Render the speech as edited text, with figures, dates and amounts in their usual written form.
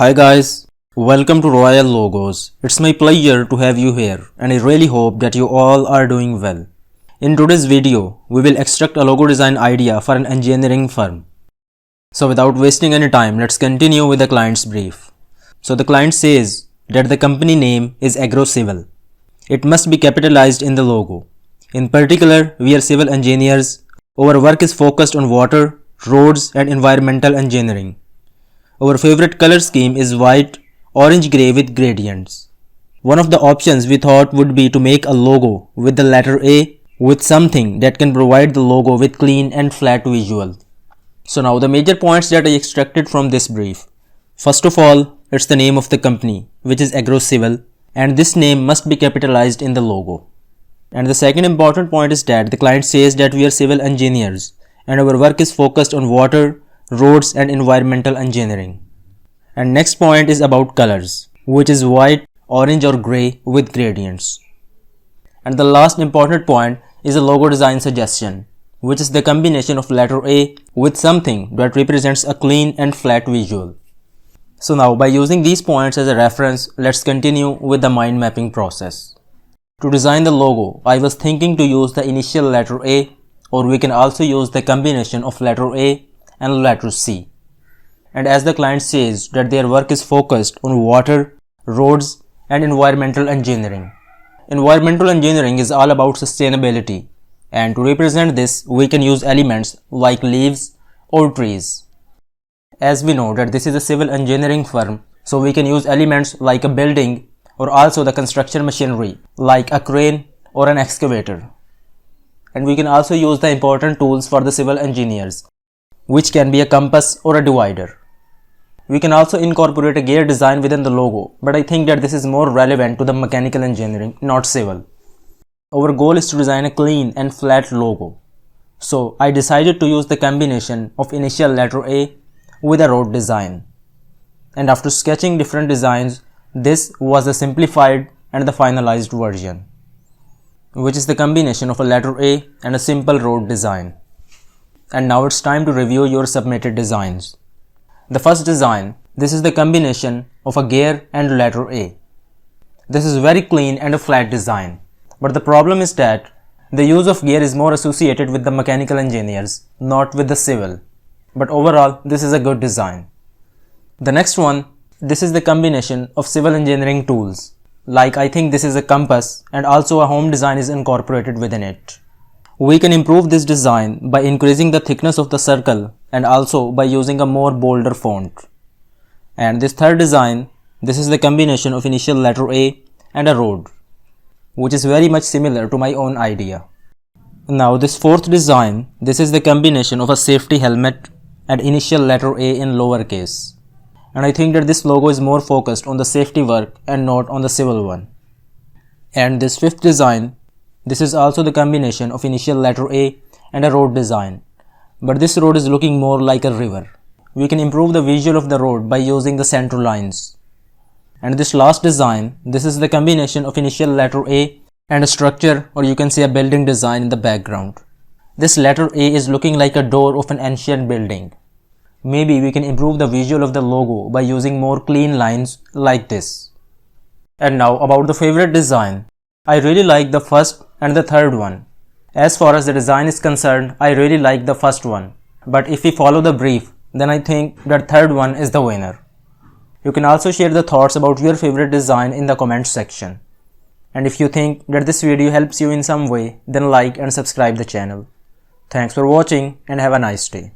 Hi guys, welcome to Royal Logos. It's my pleasure to have you here and I really hope that you all are doing well. In today's video, we will extract a logo design idea for an engineering firm. So without wasting any time, let's continue with the client's brief. So the client says that the company name is AgroCivil. It must be capitalized in the logo. In particular, we are civil engineers. Our work is focused on water, roads and environmental engineering. Our favorite color scheme is white, orange-grey with gradients. One of the options we thought would be to make a logo with the letter A with something that can provide the logo with clean and flat visual. So now the major points that I extracted from this brief. First of all, it's the name of the company, which is AgroCivil, and this name must be capitalized in the logo. And the second important point is that the client says that we are civil engineers and our work is focused on water, roads and environmental engineering. And next point is about colors, which is white, orange or grey with gradients. And the last important point is a logo design suggestion, which is the combination of letter A with something that represents a clean and flat visual. So now by using these points as a reference, let's continue with the mind mapping process. To design the logo, I was thinking to use the initial letter A, or we can also use the combination of letter A and letter C. And as the client says that their work is focused on water, roads and environmental engineering. Environmental engineering is all about sustainability, and to represent this we can use elements like leaves or trees. As we know that this is a civil engineering firm, so we can use elements like a building or also the construction machinery like a crane or an excavator. And we can also use the important tools for the civil engineers, which can be a compass or a divider. We can also incorporate a gear design within the logo, but I think that this is more relevant to the mechanical engineering, not civil. Our goal is to design a clean and flat logo. So I decided to use the combination of initial letter A with a road design. And after sketching different designs, this was the simplified and the finalized version, which is the combination of a letter A and a simple road design. And now it's time to review your submitted designs. The first design, this is the combination of a gear and letter A. This is very clean and a flat design. But the problem is that the use of gear is more associated with the mechanical engineers, not with the civil. But overall, this is a good design. The next one, this is the combination of civil engineering tools. Like I think this is a compass and also a home design is incorporated within it. We can improve this design by increasing the thickness of the circle and also by using a more bolder font. And this third design, this is the combination of initial letter A and a road, which is very much similar to my own idea. Now this fourth design, this is the combination of a safety helmet and initial letter A in lowercase. And I think that this logo is more focused on the safety work and not on the civil one. And this fifth design, this is also the combination of initial letter A and a road design, but this road is looking more like a river. We can improve the visual of the road by using the center lines. And this last design, this is the combination of initial letter A and a structure, or you can say a building design in the background. This letter A is looking like a door of an ancient building. Maybe we can improve the visual of the logo by using more clean lines like this. And now about the favorite design. I really like the first and the third one. As far as the design is concerned, I really like the first one. But if we follow the brief, then I think that third one is the winner. You can also share the thoughts about your favorite design in the comments section. And if you think that this video helps you in some way, then like and subscribe the channel. Thanks for watching and have a nice day.